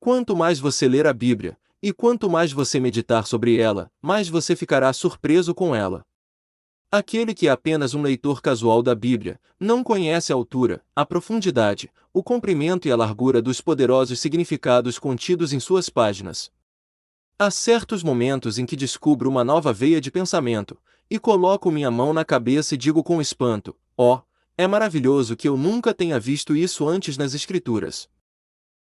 Quanto mais você ler a Bíblia, e quanto mais você meditar sobre ela, mais você ficará surpreso com ela. Aquele que é apenas um leitor casual da Bíblia, não conhece a altura, a profundidade, o comprimento e a largura dos poderosos significados contidos em suas páginas. Há certos momentos em que descubro uma nova veia de pensamento, e coloco minha mão na cabeça e digo com espanto: ó, é maravilhoso que eu nunca tenha visto isso antes nas Escrituras.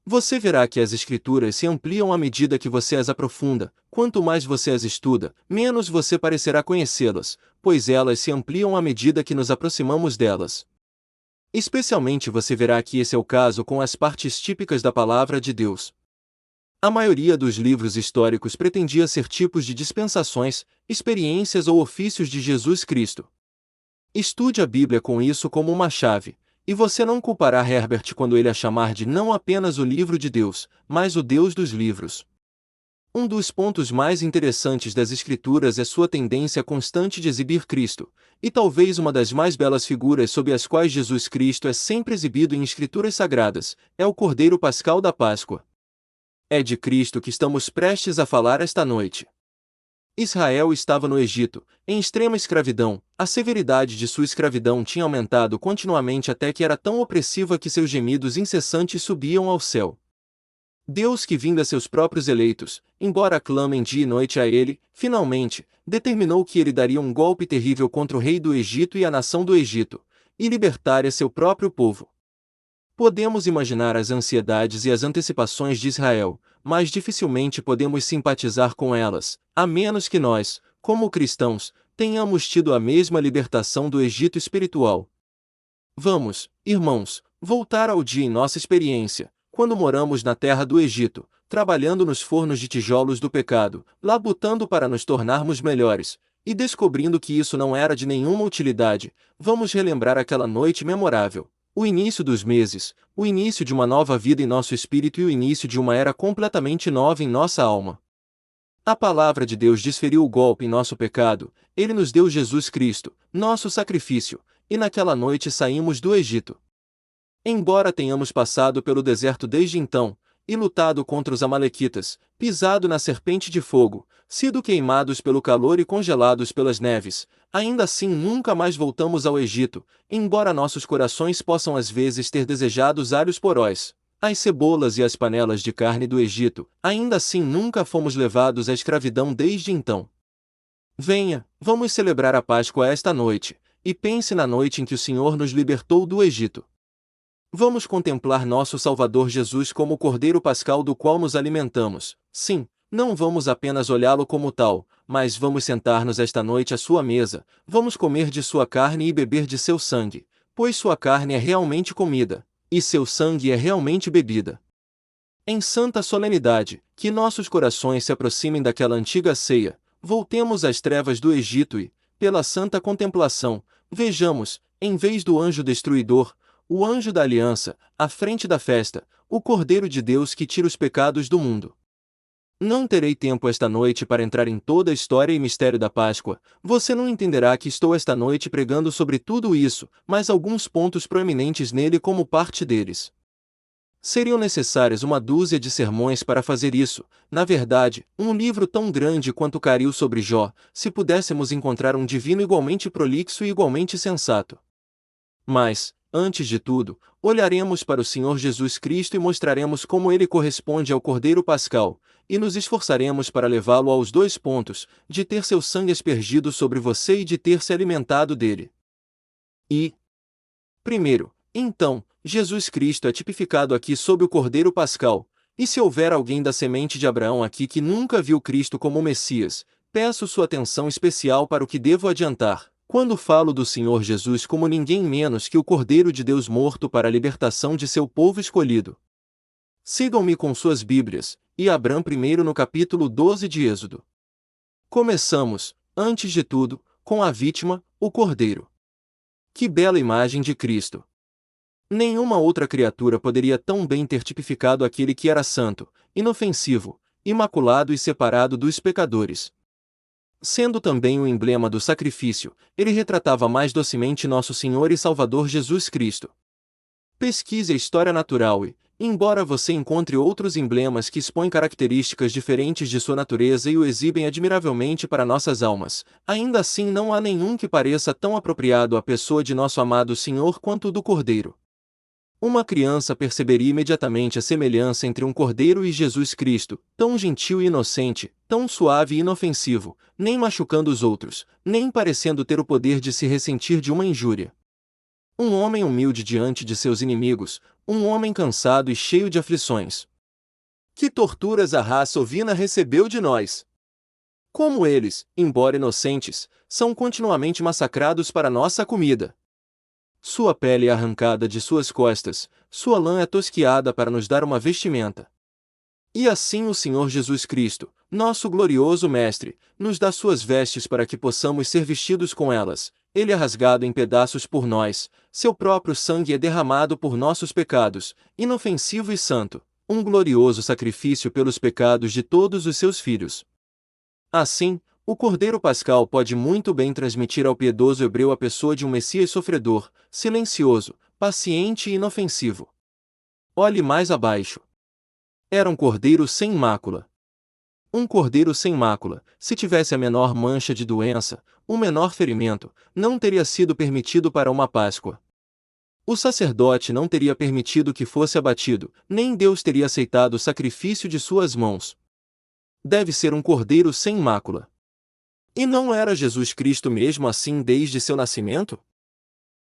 Você verá que as Escrituras se ampliam à medida que você as aprofunda. Quanto mais você as estuda, menos você parecerá conhecê-las, pois elas se ampliam à medida que nos aproximamos delas. Especialmente você verá que esse é o caso com as partes típicas da Palavra de Deus. A maioria dos livros históricos pretendia ser tipos de dispensações, experiências ou ofícios de Jesus Cristo. Estude a Bíblia com isso como uma chave, e você não culpará Herbert quando ele a chamar de não apenas o livro de Deus, mas o Deus dos livros. Um dos pontos mais interessantes das Escrituras é sua tendência constante de exibir Cristo, e talvez uma das mais belas figuras sob as quais Jesus Cristo é sempre exibido em Escrituras sagradas, é o Cordeiro Pascal da Páscoa. É de Cristo que estamos prestes a falar esta noite. Israel estava no Egito, em extrema escravidão. A severidade de sua escravidão tinha aumentado continuamente até que era tão opressiva que seus gemidos incessantes subiam ao céu. Deus, que vinda seus próprios eleitos, embora clamem dia e noite a ele, finalmente, determinou que ele daria um golpe terrível contra o rei do Egito e a nação do Egito, e libertaria seu próprio povo. Podemos imaginar as ansiedades e as antecipações de Israel, mas dificilmente podemos simpatizar com elas, a menos que nós, como cristãos, tenhamos tido a mesma libertação do Egito espiritual. Vamos, irmãos, voltar ao dia em nossa experiência, quando moramos na terra do Egito, trabalhando nos fornos de tijolos do pecado, labutando para nos tornarmos melhores, e descobrindo que isso não era de nenhuma utilidade. Vamos relembrar aquela noite memorável. O início dos meses, o início de uma nova vida em nosso espírito e o início de uma era completamente nova em nossa alma. A palavra de Deus desferiu o golpe em nosso pecado, ele nos deu Jesus Cristo, nosso sacrifício, e naquela noite saímos do Egito. Embora tenhamos passado pelo deserto desde então, e lutado contra os amalequitas, pisado na serpente de fogo, sido queimados pelo calor e congelados pelas neves, ainda assim nunca mais voltamos ao Egito, embora nossos corações possam às vezes ter desejado os alhos poróis, as cebolas e as panelas de carne do Egito, ainda assim nunca fomos levados à escravidão desde então. Venha, vamos celebrar a Páscoa esta noite, e pense na noite em que o Senhor nos libertou do Egito. Vamos contemplar nosso Salvador Jesus como o Cordeiro Pascal do qual nos alimentamos. Sim, não vamos apenas olhá-lo como tal, mas vamos sentar-nos esta noite à sua mesa, vamos comer de sua carne e beber de seu sangue, pois sua carne é realmente comida, e seu sangue é realmente bebida. Em santa solenidade, que nossos corações se aproximem daquela antiga ceia, voltemos às trevas do Egito e, pela santa contemplação, vejamos, em vez do anjo destruidor, o anjo da aliança, à frente da festa, o Cordeiro de Deus que tira os pecados do mundo. Não terei tempo esta noite para entrar em toda a história e mistério da Páscoa, você não entenderá que estou esta noite pregando sobre tudo isso, mas alguns pontos proeminentes nele como parte deles. Seriam necessárias uma dúzia de sermões para fazer isso, na verdade, um livro tão grande quanto Caril sobre Jó, se pudéssemos encontrar um divino igualmente prolixo e igualmente sensato. Mas, antes de tudo, olharemos para o Senhor Jesus Cristo e mostraremos como ele corresponde ao Cordeiro Pascal, e nos esforçaremos para levá-lo aos dois pontos, de ter seu sangue aspergido sobre você e de ter se alimentado dele. E, primeiro, então, Jesus Cristo é tipificado aqui sob o Cordeiro Pascal, e se houver alguém da semente de Abraão aqui que nunca viu Cristo como Messias, peço sua atenção especial para o que devo adiantar. Quando falo do Senhor Jesus como ninguém menos que o Cordeiro de Deus morto para a libertação de seu povo escolhido. Sigam-me com suas Bíblias, e abram primeiro no capítulo 12 de Êxodo. Começamos, antes de tudo, com a vítima, o Cordeiro. Que bela imagem de Cristo! Nenhuma outra criatura poderia tão bem ter tipificado aquele que era santo, inofensivo, imaculado e separado dos pecadores. Sendo também o emblema do sacrifício, ele retratava mais docemente nosso Senhor e Salvador Jesus Cristo. Pesquise a história natural e, embora você encontre outros emblemas que expõem características diferentes de sua natureza e o exibem admiravelmente para nossas almas, ainda assim não há nenhum que pareça tão apropriado à pessoa de nosso amado Senhor quanto o do Cordeiro. Uma criança perceberia imediatamente a semelhança entre um cordeiro e Jesus Cristo, tão gentil e inocente, tão suave e inofensivo, nem machucando os outros, nem parecendo ter o poder de se ressentir de uma injúria. Um homem humilde diante de seus inimigos, um homem cansado e cheio de aflições. Que torturas a raça ovina recebeu de nós! Como eles, embora inocentes, são continuamente massacrados para nossa comida. Sua pele é arrancada de suas costas, sua lã é tosquiada para nos dar uma vestimenta. E assim o Senhor Jesus Cristo, nosso glorioso Mestre, nos dá suas vestes para que possamos ser vestidos com elas. Ele é rasgado em pedaços por nós, seu próprio sangue é derramado por nossos pecados, inofensivo e santo, um glorioso sacrifício pelos pecados de todos os seus filhos. Assim, o Cordeiro Pascal pode muito bem transmitir ao piedoso hebreu a pessoa de um Messias sofredor, silencioso, paciente e inofensivo. Olhe mais abaixo. Era um cordeiro sem mácula. Um cordeiro sem mácula, se tivesse a menor mancha de doença, o menor ferimento, não teria sido permitido para uma Páscoa. O sacerdote não teria permitido que fosse abatido, nem Deus teria aceitado o sacrifício de suas mãos. Deve ser um cordeiro sem mácula. E não era Jesus Cristo mesmo assim desde seu nascimento?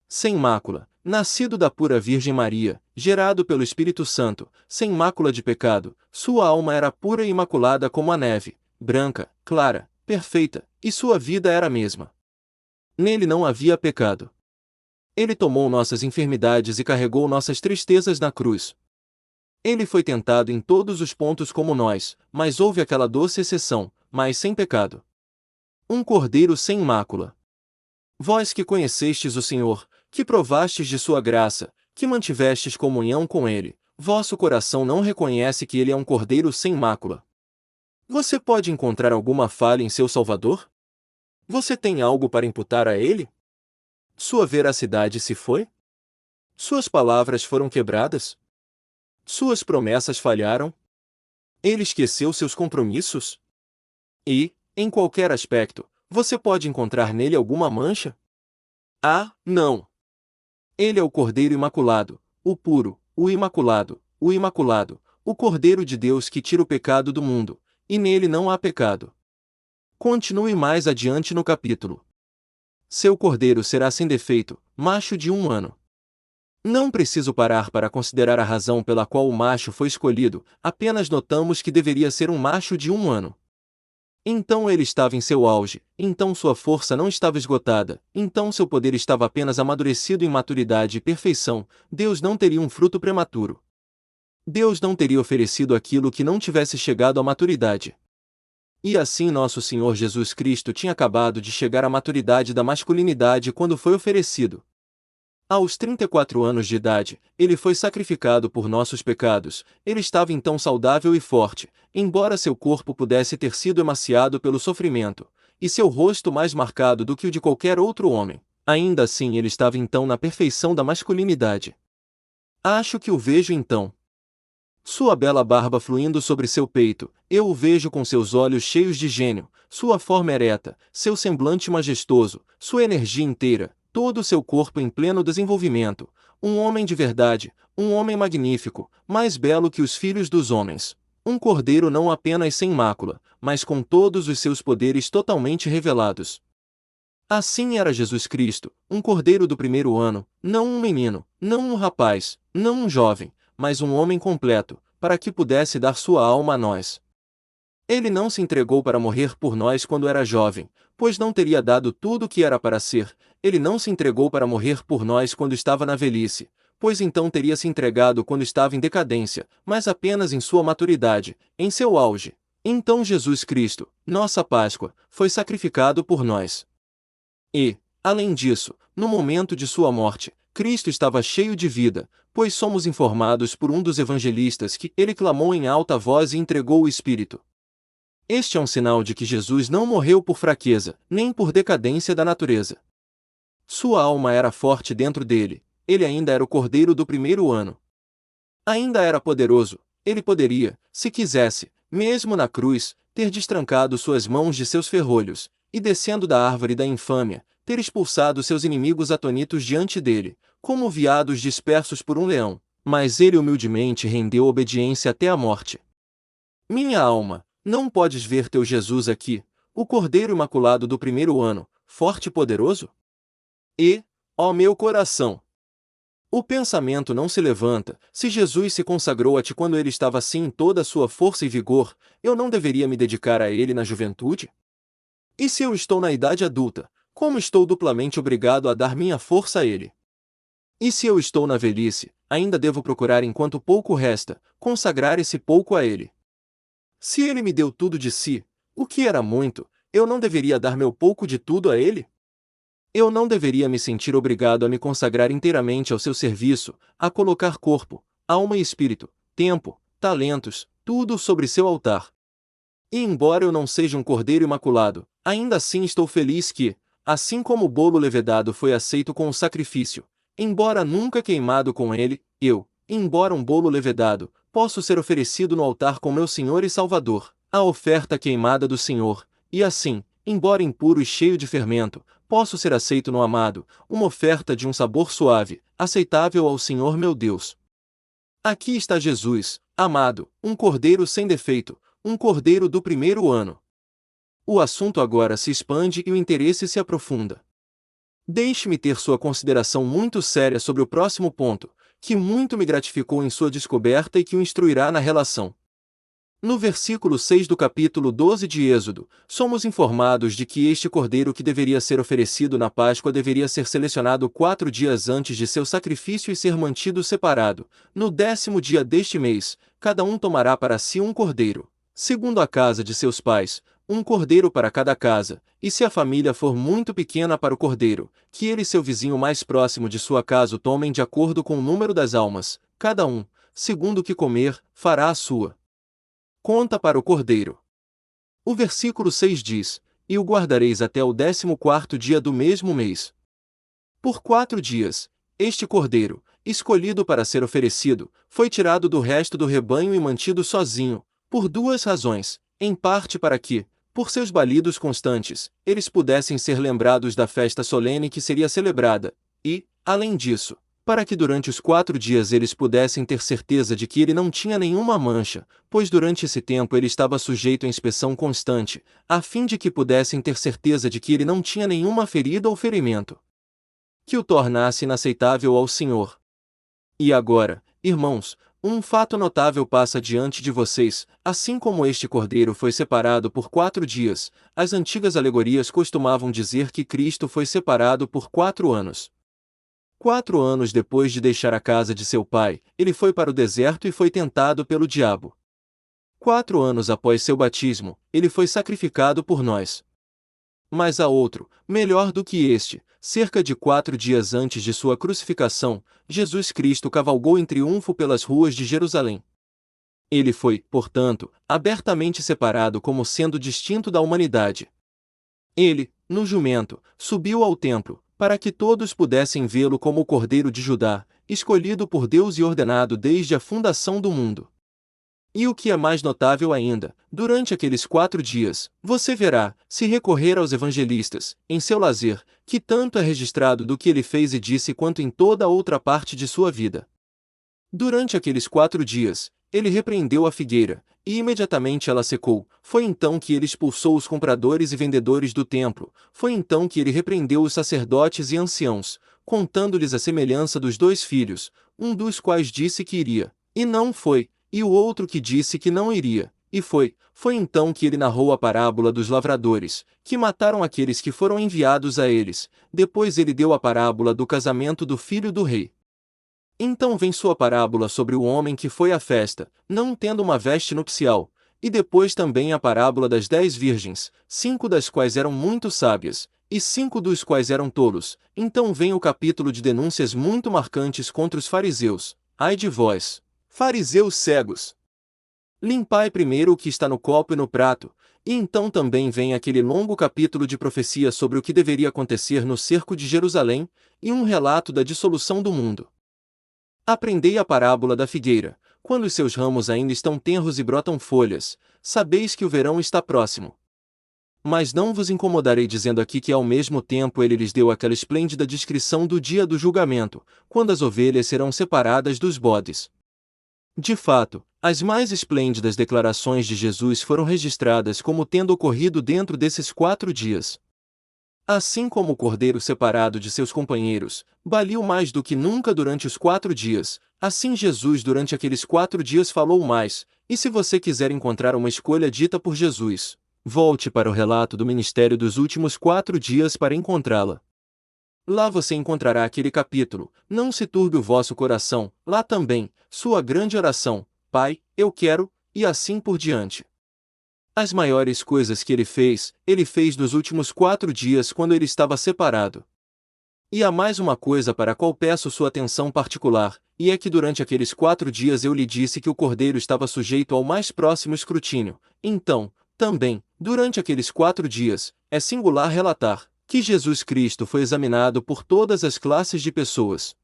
Sem mácula, nascido da pura Virgem Maria, gerado pelo Espírito Santo, sem mácula de pecado, sua alma era pura e imaculada como a neve, branca, clara, perfeita, e sua vida era a mesma. Nele não havia pecado. Ele tomou nossas enfermidades e carregou nossas tristezas na cruz. Ele foi tentado em todos os pontos como nós, mas houve aquela doce exceção, mas sem pecado. Um cordeiro sem mácula. Vós que conhecestes o Senhor, que provastes de sua graça, que mantivestes comunhão com ele, vosso coração não reconhece que ele é um cordeiro sem mácula. Você pode encontrar alguma falha em seu Salvador? Você tem algo para imputar a ele? Sua veracidade se foi? Suas palavras foram quebradas? Suas promessas falharam? Ele esqueceu seus compromissos? E, em qualquer aspecto, você pode encontrar nele alguma mancha? Ah, não! Ele é o Cordeiro Imaculado, o puro, o imaculado, o Cordeiro de Deus que tira o pecado do mundo, e nele não há pecado. Continue mais adiante no capítulo. Seu cordeiro será sem defeito, macho de 1 ano. Não preciso parar para considerar a razão pela qual o macho foi escolhido, apenas notamos que deveria ser um macho de 1 ano. Então ele estava em seu auge, então sua força não estava esgotada, então seu poder estava apenas amadurecido em maturidade e perfeição. Deus não teria um fruto prematuro. Deus não teria oferecido aquilo que não tivesse chegado à maturidade. E assim nosso Senhor Jesus Cristo tinha acabado de chegar à maturidade da masculinidade quando foi oferecido. Aos 34 anos de idade, ele foi sacrificado por nossos pecados. Ele estava então saudável e forte, embora seu corpo pudesse ter sido emaciado pelo sofrimento, e seu rosto mais marcado do que o de qualquer outro homem. Ainda assim ele estava então na perfeição da masculinidade. Acho que o vejo então. Sua bela barba fluindo sobre seu peito, eu o vejo com seus olhos cheios de gênio, sua forma ereta, seu semblante majestoso, sua energia inteira, todo o seu corpo em pleno desenvolvimento, um homem de verdade, um homem magnífico, mais belo que os filhos dos homens, um cordeiro não apenas sem mácula, mas com todos os seus poderes totalmente revelados. Assim era Jesus Cristo, um cordeiro do primeiro ano, não um menino, não um rapaz, não um jovem, mas um homem completo, para que pudesse dar sua alma a nós. Ele não se entregou para morrer por nós quando era jovem, pois não teria dado tudo o que era para ser. Ele não se entregou para morrer por nós quando estava na velhice, pois então teria se entregado quando estava em decadência, mas apenas em sua maturidade, em seu auge. Então Jesus Cristo, nossa Páscoa, foi sacrificado por nós. E, além disso, no momento de sua morte, Cristo estava cheio de vida, pois somos informados por um dos evangelistas que ele clamou em alta voz e entregou o Espírito. Este é um sinal de que Jesus não morreu por fraqueza, nem por decadência da natureza. Sua alma era forte dentro dele, ele ainda era o cordeiro do primeiro ano. Ainda era poderoso, ele poderia, se quisesse, mesmo na cruz, ter destrancado suas mãos de seus ferrolhos, e descendo da árvore da infâmia, ter expulsado seus inimigos atonitos diante dele, como veados dispersos por um leão, mas ele humildemente rendeu obediência até a morte. Minha alma, não podes ver teu Jesus aqui, o Cordeiro Imaculado do primeiro ano, forte e poderoso? E, ó meu coração, o pensamento não se levanta: se Jesus se consagrou a ti quando ele estava assim em toda a sua força e vigor, eu não deveria me dedicar a ele na juventude? E se eu estou na idade adulta, como estou duplamente obrigado a dar minha força a ele? E se eu estou na velhice, ainda devo procurar enquanto pouco resta, consagrar esse pouco a ele? Se ele me deu tudo de si, o que era muito, eu não deveria dar meu pouco de tudo a ele? Eu não deveria me sentir obrigado a me consagrar inteiramente ao seu serviço, a colocar corpo, alma e espírito, tempo, talentos, tudo sobre seu altar. E embora eu não seja um cordeiro imaculado, ainda assim estou feliz que, assim como o bolo levedado foi aceito com o sacrifício, embora nunca queimado com ele, eu, embora um bolo levedado, posso ser oferecido no altar com meu Senhor e Salvador, a oferta queimada do Senhor, e assim, embora impuro e cheio de fermento, posso ser aceito no amado, uma oferta de um sabor suave, aceitável ao Senhor meu Deus. Aqui está Jesus, amado, um cordeiro sem defeito, um cordeiro do primeiro ano. O assunto agora se expande e o interesse se aprofunda. Deixe-me ter sua consideração muito séria sobre o próximo ponto, que muito me gratificou em sua descoberta e que o instruirá na relação. No versículo 6 do capítulo 12 de Êxodo, somos informados de que este cordeiro que deveria ser oferecido na Páscoa deveria ser selecionado 4 dias antes de seu sacrifício e ser mantido separado. No 10º dia deste mês, cada um tomará para si um cordeiro, segundo a casa de seus pais, um cordeiro para cada casa, e se a família for muito pequena para o cordeiro, que ele e seu vizinho mais próximo de sua casa o tomem de acordo com o número das almas, cada um, segundo o que comer, fará a sua conta para o cordeiro. O versículo 6 diz: E o guardareis até o 14º dia do mesmo mês. Por 4 dias, este cordeiro, escolhido para ser oferecido, foi tirado do resto do rebanho e mantido sozinho, por 2 razões, em parte para que, por seus balidos constantes, eles pudessem ser lembrados da festa solene que seria celebrada, e, além disso, para que durante os 4 dias eles pudessem ter certeza de que ele não tinha nenhuma mancha, pois durante esse tempo ele estava sujeito a inspeção constante, a fim de que pudessem ter certeza de que ele não tinha nenhuma ferida ou ferimento que o tornasse inaceitável ao Senhor. E agora, irmãos, um fato notável passa diante de vocês: assim como este cordeiro foi separado por 4 dias, as antigas alegorias costumavam dizer que Cristo foi separado por 4 anos. 4 anos depois de deixar a casa de seu pai, ele foi para o deserto e foi tentado pelo diabo. 4 anos após seu batismo, ele foi sacrificado por nós. Mas há outro, melhor do que este: cerca de 4 dias antes de sua crucificação, Jesus Cristo cavalgou em triunfo pelas ruas de Jerusalém. Ele foi, portanto, abertamente separado como sendo distinto da humanidade. Ele, no jumento, subiu ao templo, para que todos pudessem vê-lo como o Cordeiro de Judá, escolhido por Deus e ordenado desde a fundação do mundo. E o que é mais notável ainda, durante aqueles 4 dias, você verá, se recorrer aos evangelistas, em seu lazer, que tanto é registrado do que ele fez e disse quanto em toda outra parte de sua vida. Durante aqueles 4 dias, ele repreendeu a figueira, e imediatamente ela secou. Foi então que ele expulsou os compradores e vendedores do templo. Foi então que ele repreendeu os sacerdotes e anciãos, contando-lhes a semelhança dos 2 filhos, um dos quais disse que iria, e não foi, e o outro que disse que não iria, e foi. Foi então que ele narrou a parábola dos lavradores, que mataram aqueles que foram enviados a eles. Depois ele deu a parábola do casamento do filho do rei. Então vem sua parábola sobre o homem que foi à festa, não tendo uma veste nupcial, e depois também a parábola das 10 virgens, 5 das quais eram muito sábias, e 5 dos quais eram tolos. Então vem o capítulo de denúncias muito marcantes contra os fariseus. Ai de vós, fariseus cegos! Limpai primeiro o que está no copo e no prato, e então também vem aquele longo capítulo de profecia sobre o que deveria acontecer no cerco de Jerusalém, e um relato da dissolução do mundo. Aprendei a parábola da figueira: quando os seus ramos ainda estão tenros e brotam folhas, sabeis que o verão está próximo. Mas não vos incomodarei dizendo aqui que ao mesmo tempo ele lhes deu aquela esplêndida descrição do dia do julgamento, quando as ovelhas serão separadas dos bodes. De fato, as mais esplêndidas declarações de Jesus foram registradas como tendo ocorrido dentro desses 4 dias. Assim como o cordeiro separado de seus companheiros, baliu mais do que nunca durante os 4 dias, assim Jesus durante aqueles 4 dias falou mais, e se você quiser encontrar uma escolha dita por Jesus, volte para o relato do ministério dos últimos 4 dias para encontrá-la. Lá você encontrará aquele capítulo: não se turbe o vosso coração, lá também, sua grande oração: Pai, eu quero, e assim por diante. As maiores coisas que ele fez nos últimos 4 dias quando ele estava separado. E há mais uma coisa para a qual peço sua atenção particular, e é que durante aqueles 4 dias eu lhe disse que o cordeiro estava sujeito ao mais próximo escrutínio. Então, também, durante aqueles 4 dias, é singular relatar que Jesus Cristo foi examinado por todas as classes de pessoas.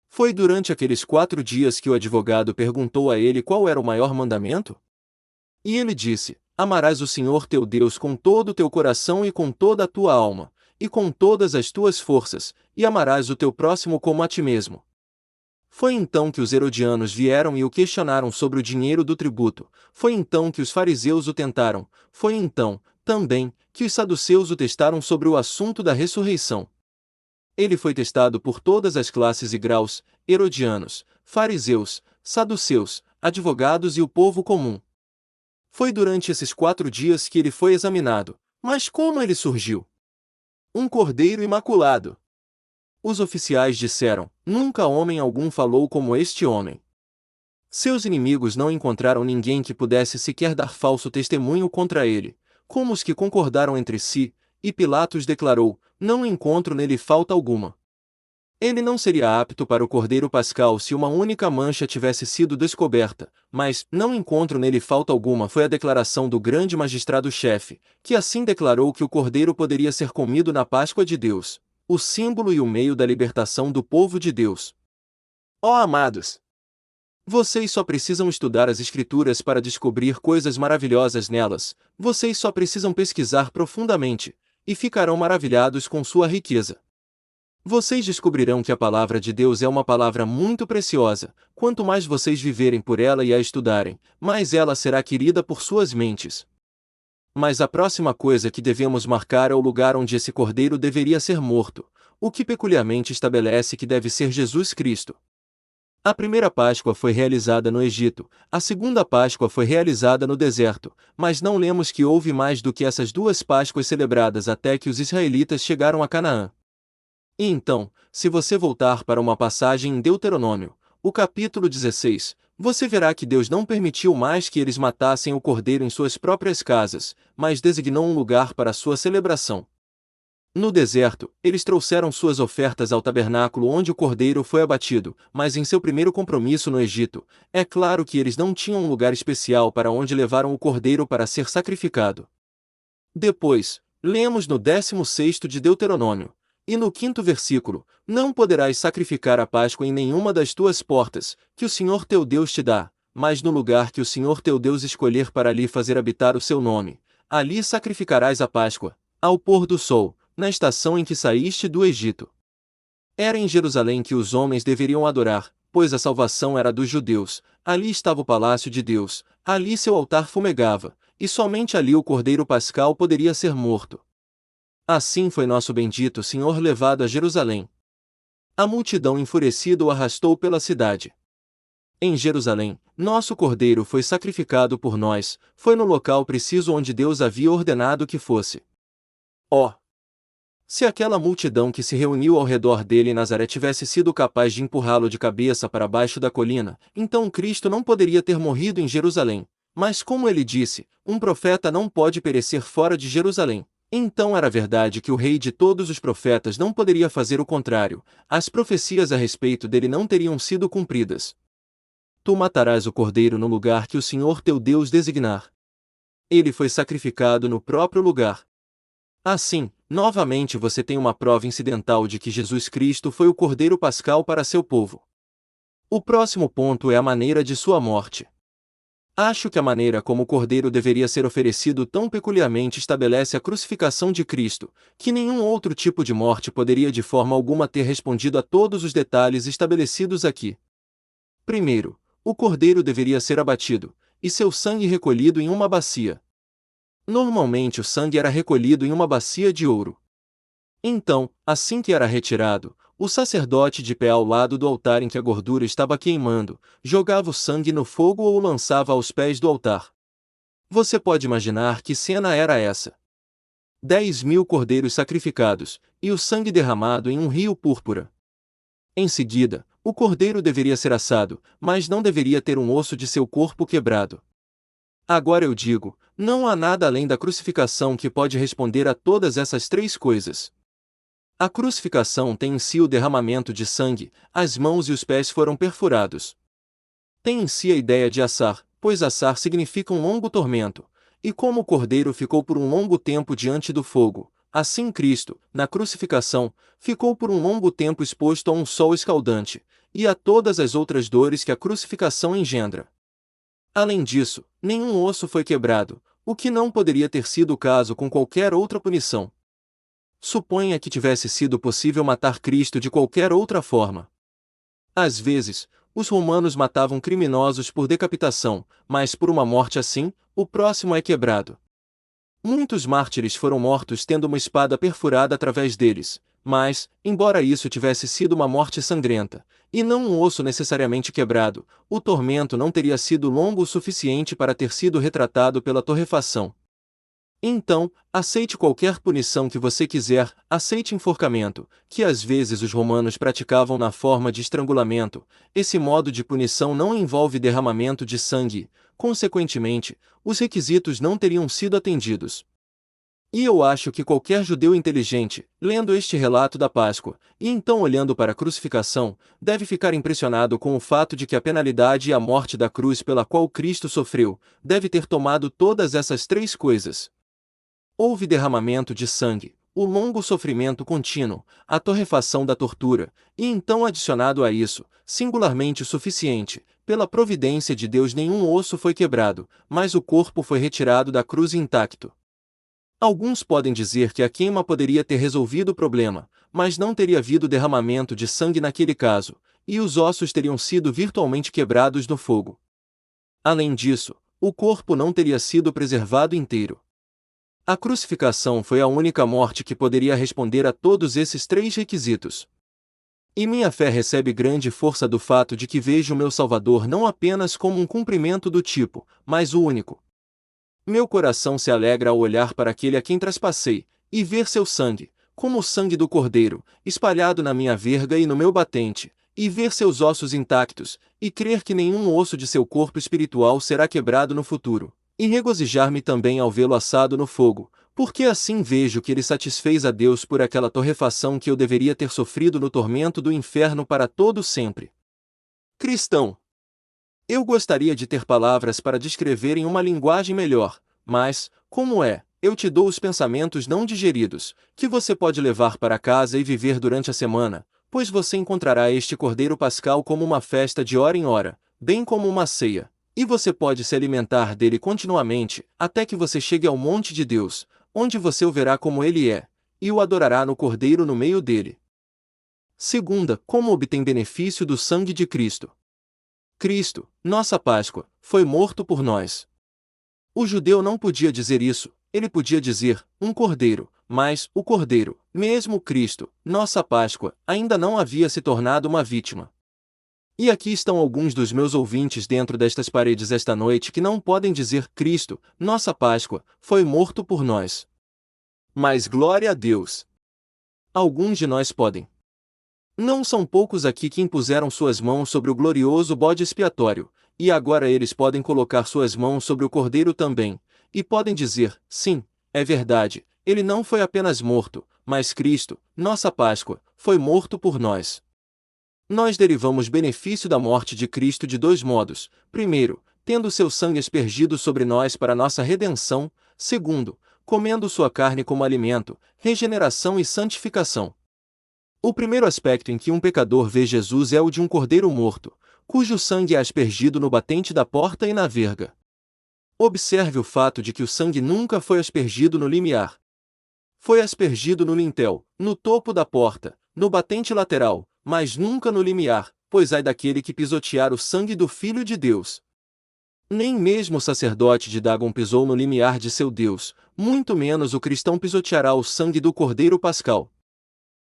Foi durante aqueles 4 dias que o advogado perguntou a ele qual era o maior mandamento? E ele disse: amarás o Senhor teu Deus com todo o teu coração e com toda a tua alma, e com todas as tuas forças, e amarás o teu próximo como a ti mesmo. Foi então que os herodianos vieram e o questionaram sobre o dinheiro do tributo, foi então que os fariseus o tentaram, foi então, também, que os saduceus o testaram sobre o assunto da ressurreição. Ele foi testado por todas as classes e graus: herodianos, fariseus, saduceus, advogados e o povo comum. Foi durante esses 4 dias que ele foi examinado. Mas como ele surgiu? Um cordeiro imaculado. Os oficiais disseram: nunca homem algum falou como este homem. Seus inimigos não encontraram ninguém que pudesse sequer dar falso testemunho contra ele, como os que concordaram entre si, e Pilatos declarou: não encontro nele falta alguma. Ele não seria apto para o cordeiro pascal se uma única mancha tivesse sido descoberta, mas não encontro nele falta alguma foi a declaração do grande magistrado-chefe, que assim declarou que o cordeiro poderia ser comido na Páscoa de Deus, o símbolo e o meio da libertação do povo de Deus. Ó amados! Vocês só precisam estudar as Escrituras para descobrir coisas maravilhosas nelas, vocês só precisam pesquisar profundamente, e ficarão maravilhados com sua riqueza. Vocês descobrirão que a palavra de Deus é uma palavra muito preciosa. Quanto mais vocês viverem por ela e a estudarem, mais ela será querida por suas mentes. Mas a próxima coisa que devemos marcar é o lugar onde esse cordeiro deveria ser morto, o que peculiarmente estabelece que deve ser Jesus Cristo. A primeira Páscoa foi realizada no Egito, a segunda Páscoa foi realizada no deserto, mas não lemos que houve mais do que essas 2 Páscoas celebradas até que os israelitas chegaram a Canaã. E então, se você voltar para uma passagem em Deuteronômio, o capítulo 16, você verá que Deus não permitiu mais que eles matassem o cordeiro em suas próprias casas, mas designou um lugar para sua celebração. No deserto, eles trouxeram suas ofertas ao tabernáculo onde o cordeiro foi abatido, mas em seu primeiro compromisso no Egito, é claro que eles não tinham um lugar especial para onde levaram o cordeiro para ser sacrificado. Depois, lemos no 16º de Deuteronômio: e no 5º versículo: não poderás sacrificar a Páscoa em nenhuma das tuas portas, que o Senhor teu Deus te dá, mas no lugar que o Senhor teu Deus escolher para ali fazer habitar o seu nome, ali sacrificarás a Páscoa, ao pôr do sol, na estação em que saíste do Egito. Era em Jerusalém que os homens deveriam adorar, pois a salvação era dos judeus, ali estava o palácio de Deus, ali seu altar fumegava, e somente ali o cordeiro pascal poderia ser morto. Assim foi nosso bendito Senhor levado a Jerusalém. A multidão enfurecida o arrastou pela cidade. Em Jerusalém, nosso cordeiro foi sacrificado por nós, foi no local preciso onde Deus havia ordenado que fosse. Oh! Se aquela multidão que se reuniu ao redor dele em Nazaré tivesse sido capaz de empurrá-lo de cabeça para baixo da colina, então Cristo não poderia ter morrido em Jerusalém. Mas como ele disse, um profeta não pode perecer fora de Jerusalém. Então era verdade que o rei de todos os profetas não poderia fazer o contrário, as profecias a respeito dele não teriam sido cumpridas. Tu matarás o cordeiro no lugar que o Senhor teu Deus designar. Ele foi sacrificado no próprio lugar. Assim, novamente você tem uma prova incidental de que Jesus Cristo foi o cordeiro pascal para seu povo. O próximo ponto é a maneira de sua morte. Acho que a maneira como o cordeiro deveria ser oferecido tão peculiarmente estabelece a crucificação de Cristo, que nenhum outro tipo de morte poderia de forma alguma ter respondido a todos os detalhes estabelecidos aqui. Primeiro, o cordeiro deveria ser abatido, e seu sangue recolhido em uma bacia. Normalmente o sangue era recolhido em uma bacia de ouro. Então, assim que era retirado, o sacerdote de pé ao lado do altar em que a gordura estava queimando, jogava o sangue no fogo ou o lançava aos pés do altar. Você pode imaginar que cena era essa? 10.000 cordeiros sacrificados, e o sangue derramado em um rio púrpura. Em seguida, o cordeiro deveria ser assado, mas não deveria ter um osso de seu corpo quebrado. Agora eu digo, não há nada além da crucificação que pode responder a todas essas três coisas. A crucificação tem em si o derramamento de sangue, as mãos e os pés foram perfurados. Tem em si a ideia de assar, pois assar significa um longo tormento, e como o cordeiro ficou por um longo tempo diante do fogo, assim Cristo, na crucificação, ficou por um longo tempo exposto a um sol escaldante, e a todas as outras dores que a crucificação engendra. Além disso, nenhum osso foi quebrado, o que não poderia ter sido o caso com qualquer outra punição. Suponha que tivesse sido possível matar Cristo de qualquer outra forma. Às vezes, os romanos matavam criminosos por decapitação, mas por uma morte assim, o próximo é quebrado. Muitos mártires foram mortos tendo uma espada perfurada através deles, mas, embora isso tivesse sido uma morte sangrenta, e não um osso necessariamente quebrado, o tormento não teria sido longo o suficiente para ter sido retratado pela torrefação. Então, aceite qualquer punição que você quiser, aceite enforcamento, que às vezes os romanos praticavam na forma de estrangulamento. Esse modo de punição não envolve derramamento de sangue, consequentemente, os requisitos não teriam sido atendidos. E eu acho que qualquer judeu inteligente, lendo este relato da Páscoa, e então olhando para a crucificação, deve ficar impressionado com o fato de que a penalidade e a morte da cruz pela qual Cristo sofreu, deve ter tomado todas essas três coisas. Houve derramamento de sangue, o longo sofrimento contínuo, a torrefação da tortura, e então adicionado a isso, singularmente o suficiente, pela providência de Deus nenhum osso foi quebrado, mas o corpo foi retirado da cruz intacto. Alguns podem dizer que a queima poderia ter resolvido o problema, mas não teria havido derramamento de sangue naquele caso, e os ossos teriam sido virtualmente quebrados no fogo. Além disso, o corpo não teria sido preservado inteiro. A crucificação foi a única morte que poderia responder a todos esses três requisitos. E minha fé recebe grande força do fato de que vejo o meu Salvador não apenas como um cumprimento do tipo, mas o único. Meu coração se alegra ao olhar para aquele a quem traspassei, e ver seu sangue, como o sangue do cordeiro, espalhado na minha verga e no meu batente, e ver seus ossos intactos, e crer que nenhum osso de seu corpo espiritual será quebrado no futuro. E regozijar-me também ao vê-lo assado no fogo, porque assim vejo que ele satisfez a Deus por aquela torrefação que eu deveria ter sofrido no tormento do inferno para todo sempre. Cristão. Eu gostaria de ter palavras para descrever em uma linguagem melhor, mas, como é, eu te dou os pensamentos não digeridos, que você pode levar para casa e viver durante a semana, pois você encontrará este Cordeiro Pascal como uma festa de hora em hora, bem como uma ceia. E você pode se alimentar dele continuamente, até que você chegue ao monte de Deus, onde você o verá como ele é, e o adorará no Cordeiro no meio dele. Segunda, como obtém benefício do sangue de Cristo? Cristo, nossa Páscoa, foi morto por nós. O judeu não podia dizer isso, ele podia dizer, um cordeiro, mas o cordeiro, mesmo Cristo, nossa Páscoa, ainda não havia se tornado uma vítima. E aqui estão alguns dos meus ouvintes dentro destas paredes esta noite que não podem dizer Cristo, nossa Páscoa, foi morto por nós. Mas glória a Deus! Alguns de nós podem. Não são poucos aqui que impuseram suas mãos sobre o glorioso bode expiatório, e agora eles podem colocar suas mãos sobre o cordeiro também, e podem dizer, sim, é verdade, ele não foi apenas morto, mas Cristo, nossa Páscoa, foi morto por nós. Nós derivamos benefício da morte de Cristo de dois modos: primeiro, tendo seu sangue aspergido sobre nós para nossa redenção; segundo, comendo sua carne como alimento, regeneração e santificação. O primeiro aspecto em que um pecador vê Jesus é o de um cordeiro morto, cujo sangue é aspergido no batente da porta e na verga. Observe o fato de que o sangue nunca foi aspergido no limiar. Foi aspergido no lintel, no topo da porta, no batente lateral, mas nunca no limiar, pois ai daquele que pisotear o sangue do Filho de Deus. Nem mesmo o sacerdote de Dagon pisou no limiar de seu Deus, muito menos o cristão pisoteará o sangue do Cordeiro Pascal.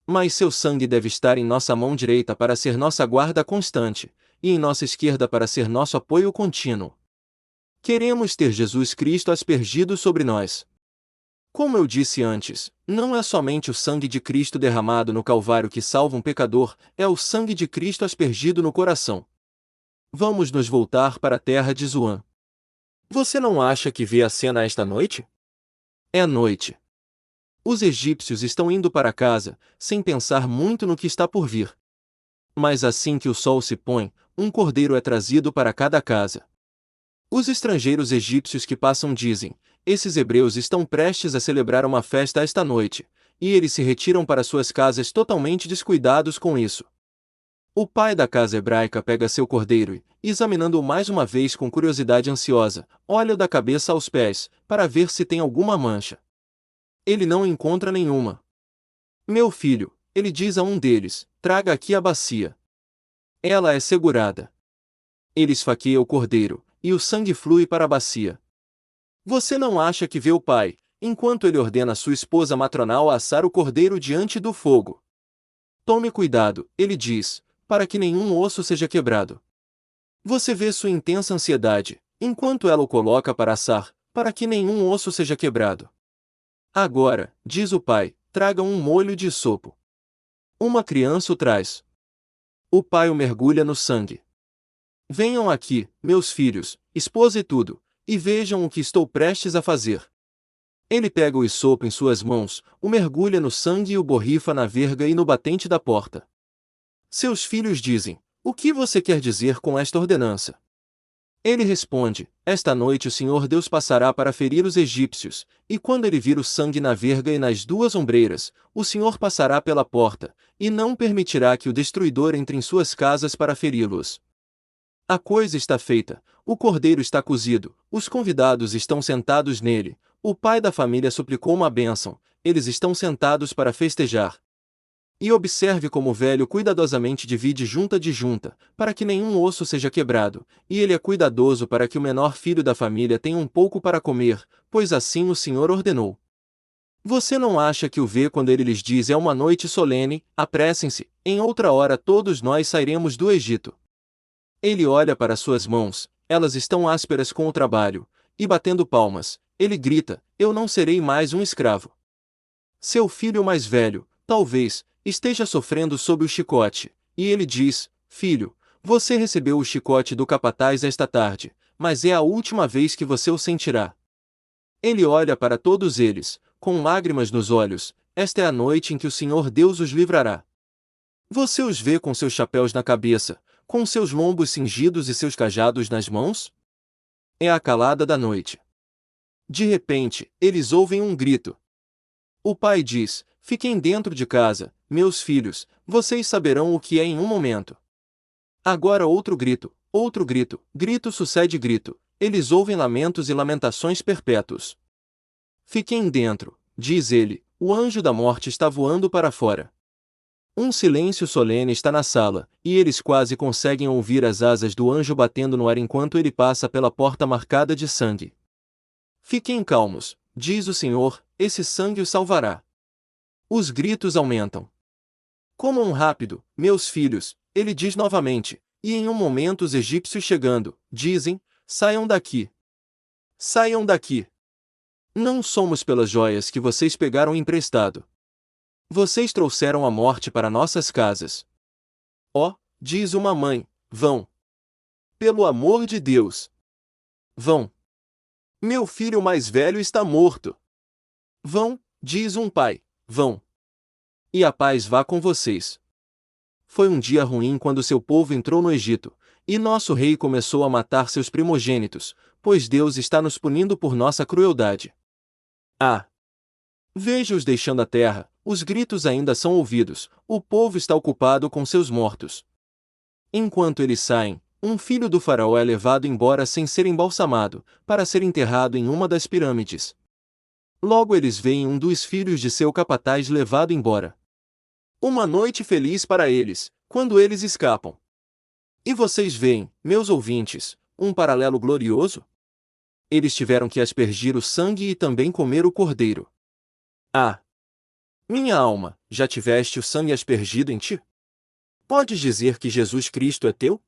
Mas seu sangue deve estar em nossa mão direita para ser nossa guarda constante, e em nossa esquerda para ser nosso apoio contínuo. Queremos ter Jesus Cristo aspergido sobre nós. Como eu disse antes, não é somente o sangue de Cristo derramado no Calvário que salva um pecador, é o sangue de Cristo aspergido no coração. Vamos nos voltar para a terra de Zoan. Você não acha que vê a cena esta noite? É noite. Os egípcios estão indo para casa, sem pensar muito no que está por vir. Mas assim que o sol se põe, um cordeiro é trazido para cada casa. Os estrangeiros egípcios que passam dizem: esses hebreus estão prestes a celebrar uma festa esta noite, e eles se retiram para suas casas totalmente descuidados com isso. O pai da casa hebraica pega seu cordeiro e, examinando-o mais uma vez com curiosidade ansiosa, olha-o da cabeça aos pés, para ver se tem alguma mancha. Ele não encontra nenhuma. Meu filho, ele diz a um deles, traga aqui a bacia. Ela é segurada. Ele esfaqueia o cordeiro, e o sangue flui para a bacia. Você não acha que vê o pai, enquanto ele ordena sua esposa matronal a assar o cordeiro diante do fogo? Tome cuidado, ele diz, para que nenhum osso seja quebrado. Você vê sua intensa ansiedade, enquanto ela o coloca para assar, para que nenhum osso seja quebrado. Agora, diz o pai, traga um molho de sopo. Uma criança o traz. O pai o mergulha no sangue. Venham aqui, meus filhos, esposa e tudo, e vejam o que estou prestes a fazer. Ele pega o hisopo em suas mãos, o mergulha no sangue e o borrifa na verga e no batente da porta. Seus filhos dizem: o que você quer dizer com esta ordenança? Ele responde: esta noite o Senhor Deus passará para ferir os egípcios, e quando ele vir o sangue na verga e nas duas ombreiras, o Senhor passará pela porta, e não permitirá que o destruidor entre em suas casas para feri-los. A coisa está feita, o cordeiro está cozido, os convidados estão sentados nele, o pai da família suplicou uma bênção, eles estão sentados para festejar. E observe como o velho cuidadosamente divide junta de junta, para que nenhum osso seja quebrado, e ele é cuidadoso para que o menor filho da família tenha um pouco para comer, pois assim o Senhor ordenou. Você não acha que o vê quando ele lhes diz: é uma noite solene, apressem-se, em outra hora todos nós sairemos do Egito. Ele olha para suas mãos, elas estão ásperas com o trabalho, e batendo palmas, ele grita: eu não serei mais um escravo. Seu filho mais velho, talvez, esteja sofrendo sob o chicote, e ele diz: filho, você recebeu o chicote do capataz esta tarde, mas é a última vez que você o sentirá. Ele olha para todos eles, com lágrimas nos olhos: esta é a noite em que o Senhor Deus os livrará. Você os vê com seus chapéus na cabeça, com seus lombos cingidos e seus cajados nas mãos? É a calada da noite. De repente, eles ouvem um grito. O pai diz: fiquem dentro de casa, meus filhos, vocês saberão o que é em um momento. Agora outro grito, grito sucede grito, eles ouvem lamentos e lamentações perpétuos. Fiquem dentro, diz ele, o anjo da morte está voando para fora. Um silêncio solene está na sala, e eles quase conseguem ouvir as asas do anjo batendo no ar enquanto ele passa pela porta marcada de sangue. Fiquem calmos, diz o Senhor, esse sangue os salvará. Os gritos aumentam. Como um rápido, meus filhos, ele diz novamente, e em um momento os egípcios chegando, dizem: saiam daqui. Saiam daqui. Não somos pelas joias que vocês pegaram emprestado. Vocês trouxeram a morte para nossas casas. Ó, diz uma mãe, vão. Pelo amor de Deus. Vão. Meu filho mais velho está morto. Vão, diz um pai, vão. E a paz vá com vocês. foi um dia ruim quando seu povo entrou no Egito, e nosso rei começou a matar seus primogênitos, pois Deus está nos punindo por nossa crueldade. Ah! Veja-os deixando a terra, os gritos ainda são ouvidos, o povo está ocupado com seus mortos. Enquanto eles saem, um filho do faraó é levado embora sem ser embalsamado, para ser enterrado em uma das pirâmides. Logo eles veem um dos filhos de seu capataz levado embora. Uma noite feliz para eles, quando eles escapam. E vocês veem, meus ouvintes, um paralelo glorioso? Eles tiveram que aspergir o sangue e também comer o cordeiro. Ah! Minha alma, já tiveste o sangue aspergido em ti? Podes dizer que Jesus Cristo é teu?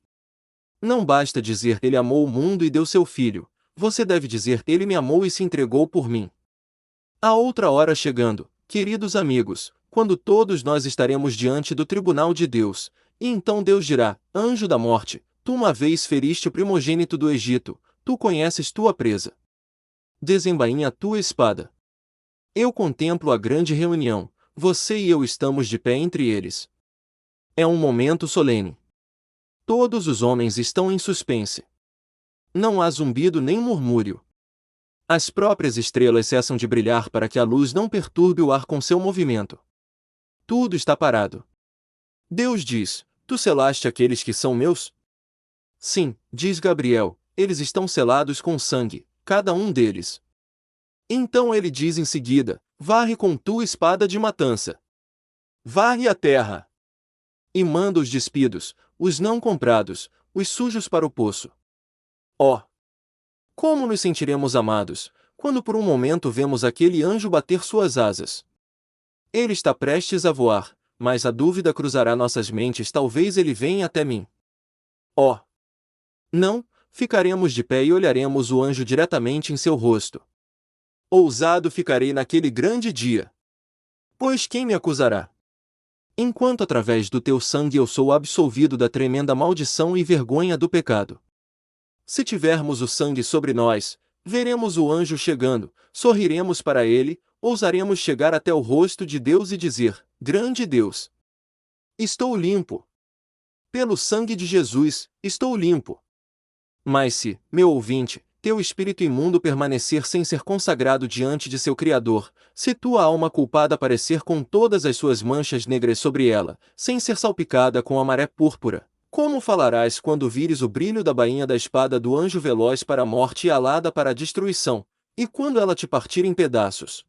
Não basta dizer Ele amou o mundo e deu seu Filho, você deve dizer Ele me amou e se entregou por mim. Há outra hora chegando, queridos amigos, quando todos nós estaremos diante do tribunal de Deus, e então Deus dirá, anjo da morte, tu uma vez feriste o primogênito do Egito, tu conheces tua presa. Desembainha a tua espada. Eu contemplo a grande reunião, você e eu estamos de pé entre eles. É um momento solene. Todos os homens estão em suspense. Não há zumbido nem murmúrio. As próprias estrelas cessam de brilhar para que a luz não perturbe o ar com seu movimento. Tudo está parado. Deus diz, tu selaste aqueles que são meus? Sim, diz Gabriel, eles estão selados com sangue, cada um deles. Então ele diz em seguida, varre com tua espada de matança. Varre a terra. E manda os despidos, os não comprados, os sujos para o poço. Oh! Como nos sentiremos amados, quando por um momento vemos aquele anjo bater suas asas. Ele está prestes a voar, mas a dúvida cruzará nossas mentes, talvez ele venha até mim. Oh! Não, ficaremos de pé e olharemos o anjo diretamente em seu rosto. Ousado ficarei naquele grande dia. Pois quem me acusará? Enquanto através do teu sangue eu sou absolvido da tremenda maldição e vergonha do pecado. Se tivermos o sangue sobre nós, veremos o anjo chegando, sorriremos para ele, ousaremos chegar até o rosto de Deus e dizer, grande Deus! Estou limpo. Pelo sangue de Jesus, estou limpo. Mas se, meu ouvinte, teu espírito imundo permanecer sem ser consagrado diante de seu Criador, se tua alma culpada aparecer com todas as suas manchas negras sobre ela, sem ser salpicada com a maré púrpura, como falarás quando vires o brilho da bainha da espada do anjo veloz para a morte e alada para a destruição, e quando ela te partir em pedaços?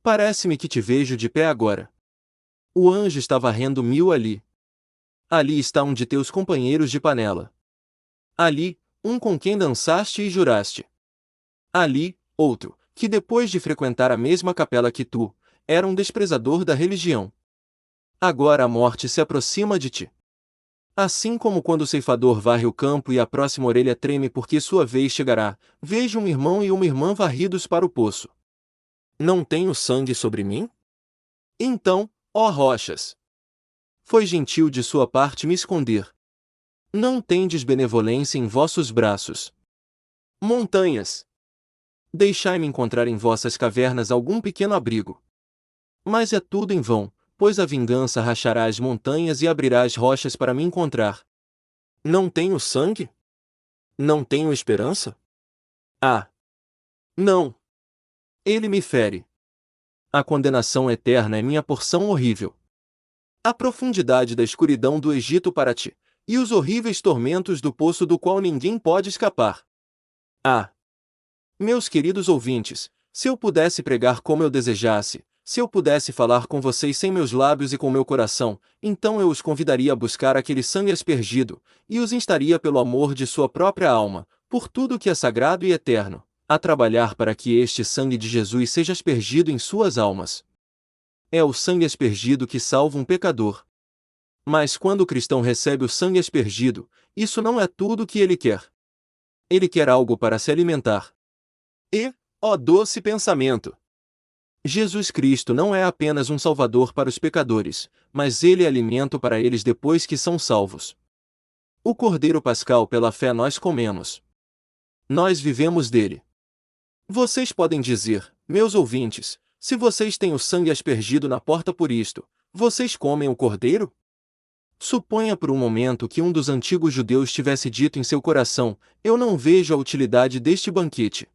Parece-me que te vejo de pé agora. O anjo está varrendo 1000 ali. Ali está um de teus companheiros de panela. Ali, um com quem dançaste e juraste. Ali, outro, que depois de frequentar a mesma capela que tu, era um desprezador da religião. Agora a morte se aproxima de ti. Assim como quando o ceifador varre o campo e a próxima orelha treme porque sua vez chegará, vejo um irmão e uma irmã varridos para o poço. Não tenho sangue sobre mim? Então, ó rochas! Foi gentil de sua parte me esconder. Não tendes benevolência em vossos braços. Montanhas! Deixai-me encontrar em vossas cavernas algum pequeno abrigo. Mas é tudo em vão, pois a vingança rachará as montanhas e abrirá as rochas para me encontrar. Não tenho sangue? Não tenho esperança? Ah! Não! Ele me fere. A condenação eterna é minha porção horrível. A profundidade da escuridão do Egito para ti, e os horríveis tormentos do poço do qual ninguém pode escapar. Ah! Meus queridos ouvintes, se eu pudesse pregar como eu desejasse, se eu pudesse falar com vocês sem meus lábios e com meu coração, então eu os convidaria a buscar aquele sangue aspergido, e os instaria pelo amor de sua própria alma, por tudo que é sagrado e eterno, a trabalhar para que este sangue de Jesus seja aspergido em suas almas. É o sangue aspergido que salva um pecador. Mas quando o cristão recebe o sangue aspergido, isso não é tudo o que ele quer. Ele quer algo para se alimentar. E, ó doce pensamento! Jesus Cristo não é apenas um salvador para os pecadores, mas ele é alimento para eles depois que são salvos. O Cordeiro Pascal pela fé nós comemos. Nós vivemos dele. Vocês podem dizer, meus ouvintes, se vocês têm o sangue aspergido na porta por isto, vocês comem o Cordeiro? Suponha por um momento que um dos antigos judeus tivesse dito em seu coração: eu não vejo a utilidade deste banquete.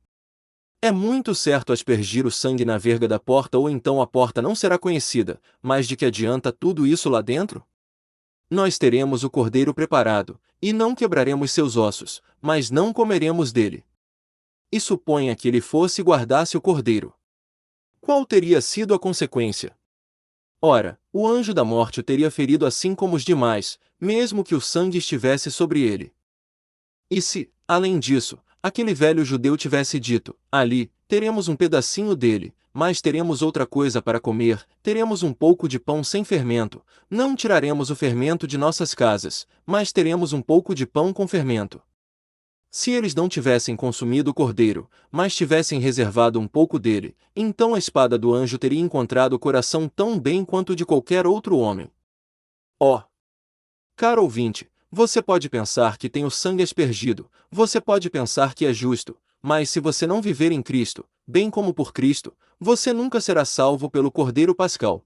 É muito certo aspergir o sangue na verga da porta ou então a porta não será conhecida, mas de que adianta tudo isso lá dentro? Nós teremos o cordeiro preparado, e não quebraremos seus ossos, mas não comeremos dele. E suponha que ele fosse e guardasse o cordeiro. Qual teria sido a consequência? Ora, o anjo da morte o teria ferido assim como os demais, mesmo que o sangue estivesse sobre ele. E se, além disso, aquele velho judeu tivesse dito: ali, teremos um pedacinho dele, mas teremos outra coisa para comer, teremos um pouco de pão sem fermento, não tiraremos o fermento de nossas casas, mas teremos um pouco de pão com fermento. Se eles não tivessem consumido o cordeiro, mas tivessem reservado um pouco dele, então a espada do anjo teria encontrado o coração tão bem quanto o de qualquer outro homem. Ó, caro ouvinte, você pode pensar que tem o sangue aspergido, você pode pensar que é justo, mas se você não viver em Cristo, bem como por Cristo, você nunca será salvo pelo Cordeiro Pascal.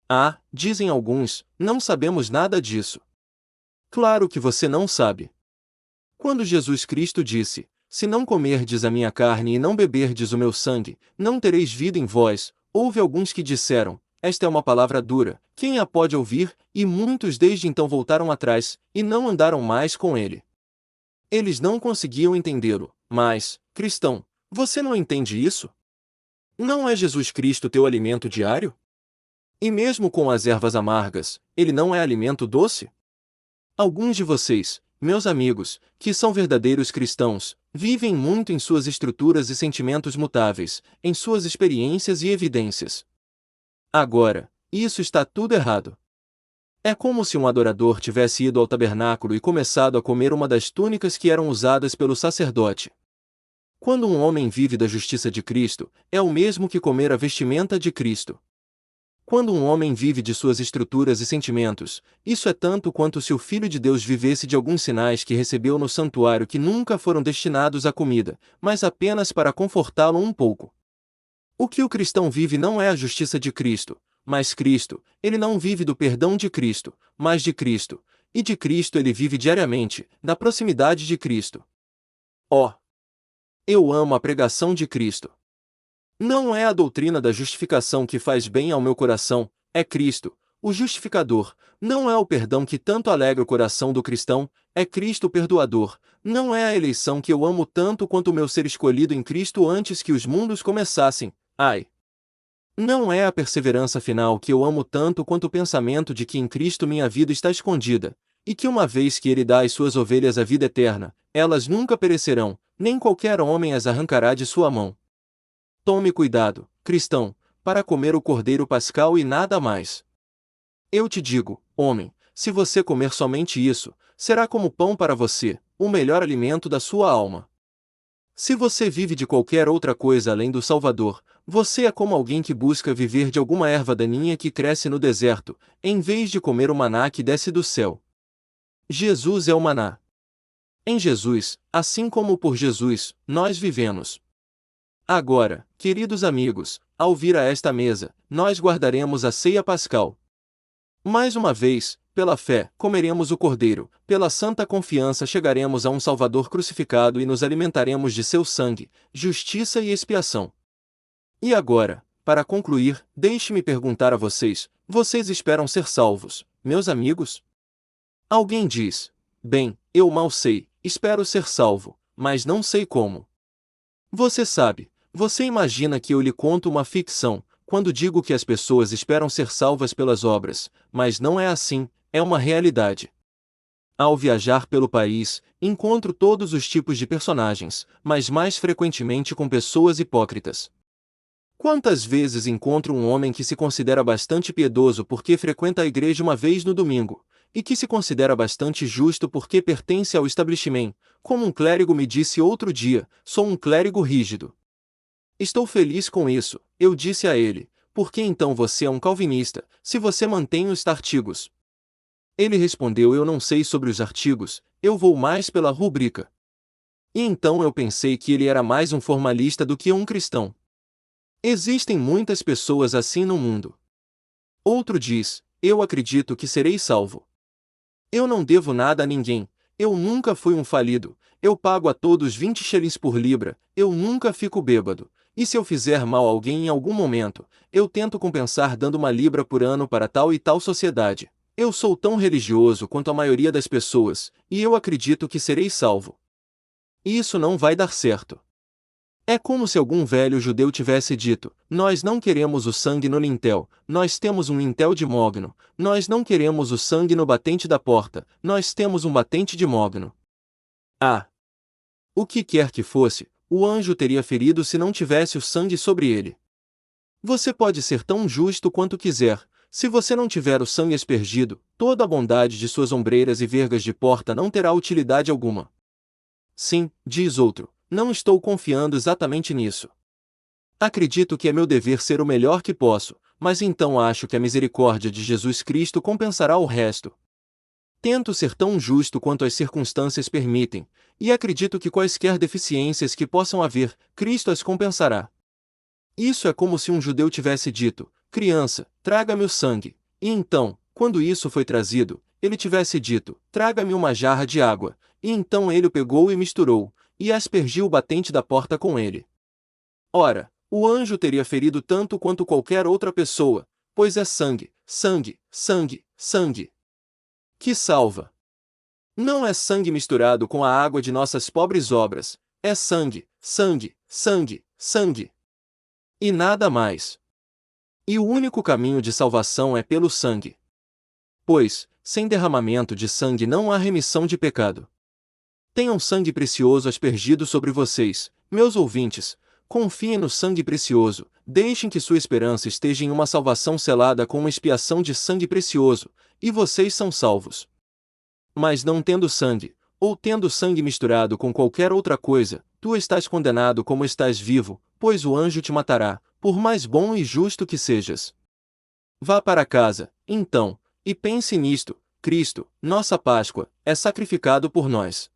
Ah, dizem alguns, não sabemos nada disso. Claro que você não sabe. Quando Jesus Cristo disse: se não comerdes a minha carne e não beberdes o meu sangue, não tereis vida em vós, houve alguns que disseram: esta é uma palavra dura, quem a pode ouvir? E muitos desde então voltaram atrás, e não andaram mais com ele. Eles não conseguiam entendê-lo, mas, cristão, você não entende isso? Não é Jesus Cristo teu alimento diário? E mesmo com as ervas amargas, ele não é alimento doce? Alguns de vocês, meus amigos, que são verdadeiros cristãos, vivem muito em suas estruturas e sentimentos mutáveis, em suas experiências e evidências. Agora, isso está tudo errado. É como se um adorador tivesse ido ao tabernáculo e começado a comer uma das túnicas que eram usadas pelo sacerdote. Quando um homem vive da justiça de Cristo, é o mesmo que comer a vestimenta de Cristo. Quando um homem vive de suas estruturas e sentimentos, isso é tanto quanto se o Filho de Deus vivesse de alguns sinais que recebeu no santuário que nunca foram destinados à comida, mas apenas para confortá-lo um pouco. O que o cristão vive não é a justiça de Cristo, mas Cristo. Ele não vive do perdão de Cristo, mas de Cristo. E de Cristo ele vive diariamente, da proximidade de Cristo. Ó, eu amo a pregação de Cristo. Não é a doutrina da justificação que faz bem ao meu coração, é Cristo, o justificador. Não é o perdão que tanto alegra o coração do cristão, é Cristo o perdoador. Não é a eleição que eu amo tanto quanto o meu ser escolhido em Cristo antes que os mundos começassem. Ai! Não é a perseverança final que eu amo tanto quanto o pensamento de que em Cristo minha vida está escondida, e que uma vez que Ele dá às suas ovelhas a vida eterna, elas nunca perecerão, nem qualquer homem as arrancará de sua mão. Tome cuidado, cristão, para comer o cordeiro pascal e nada mais. Eu te digo, homem, se você comer somente isso, será como pão para você, o melhor alimento da sua alma. Se você vive de qualquer outra coisa além do Salvador, você é como alguém que busca viver de alguma erva daninha que cresce no deserto, em vez de comer o maná que desce do céu. Jesus é o maná. Em Jesus, assim como por Jesus, nós vivemos. Agora, queridos amigos, ao vir a esta mesa, nós guardaremos a ceia pascal. Mais uma vez, pela fé, comeremos o cordeiro, pela santa confiança chegaremos a um Salvador crucificado e nos alimentaremos de seu sangue, justiça e expiação. E agora, para concluir, deixe-me perguntar a vocês: vocês esperam ser salvos, meus amigos? Alguém diz: bem, eu mal sei, espero ser salvo, mas não sei como. Você sabe, você imagina que eu lhe conto uma ficção, quando digo que as pessoas esperam ser salvas pelas obras, mas não é assim, é uma realidade. Ao viajar pelo país, encontro todos os tipos de personagens, mas mais frequentemente com pessoas hipócritas. Quantas vezes encontro um homem que se considera bastante piedoso porque frequenta a igreja uma vez no domingo, e que se considera bastante justo porque pertence ao establishment, como um clérigo me disse outro dia: sou um clérigo rígido. Estou feliz com isso, eu disse a ele: por que então você é um calvinista, se você mantém os artigos? Ele respondeu: eu não sei sobre os artigos, eu vou mais pela rubrica. E então eu pensei que ele era mais um formalista do que um cristão. Existem muitas pessoas assim no mundo. Outro diz: eu acredito que serei salvo. Eu não devo nada a ninguém, eu nunca fui um falido, eu pago a todos 20 shillings por libra, eu nunca fico bêbado. E se eu fizer mal a alguém em algum momento, eu tento compensar dando uma libra por ano para tal e tal sociedade. Eu sou tão religioso quanto a maioria das pessoas, e eu acredito que serei salvo. Isso não vai dar certo. É como se algum velho judeu tivesse dito: nós não queremos o sangue no lintel, nós temos um lintel de mogno, nós não queremos o sangue no batente da porta, nós temos um batente de mogno. Ah! O que quer que fosse, o anjo teria ferido se não tivesse o sangue sobre ele. Você pode ser tão justo quanto quiser, se você não tiver o sangue aspergido, toda a bondade de suas ombreiras e vergas de porta não terá utilidade alguma. Sim, diz outro, não estou confiando exatamente nisso. Acredito que é meu dever ser o melhor que posso, mas então acho que a misericórdia de Jesus Cristo compensará o resto. Tento ser tão justo quanto as circunstâncias permitem, e acredito que quaisquer deficiências que possam haver, Cristo as compensará. Isso é como se um judeu tivesse dito: criança, traga-me o sangue. E então, quando isso foi trazido, ele tivesse dito: traga-me uma jarra de água. E então ele o pegou e misturou, e aspergiu o batente da porta com ele. Ora, o anjo teria ferido tanto quanto qualquer outra pessoa, pois é sangue, sangue, sangue, sangue. Que salva! Não é sangue misturado com a água de nossas pobres obras, é sangue, sangue, sangue, sangue. E nada mais. E o único caminho de salvação é pelo sangue. Pois, sem derramamento de sangue não há remissão de pecado. Tenham sangue precioso aspergido sobre vocês, meus ouvintes, confiem no sangue precioso, deixem que sua esperança esteja em uma salvação selada com uma expiação de sangue precioso, e vocês são salvos. Mas não tendo sangue, ou tendo sangue misturado com qualquer outra coisa, tu estás condenado como estás vivo, pois o anjo te matará, por mais bom e justo que sejas. Vá para casa, então, e pense nisto: Cristo, nossa Páscoa, é sacrificado por nós.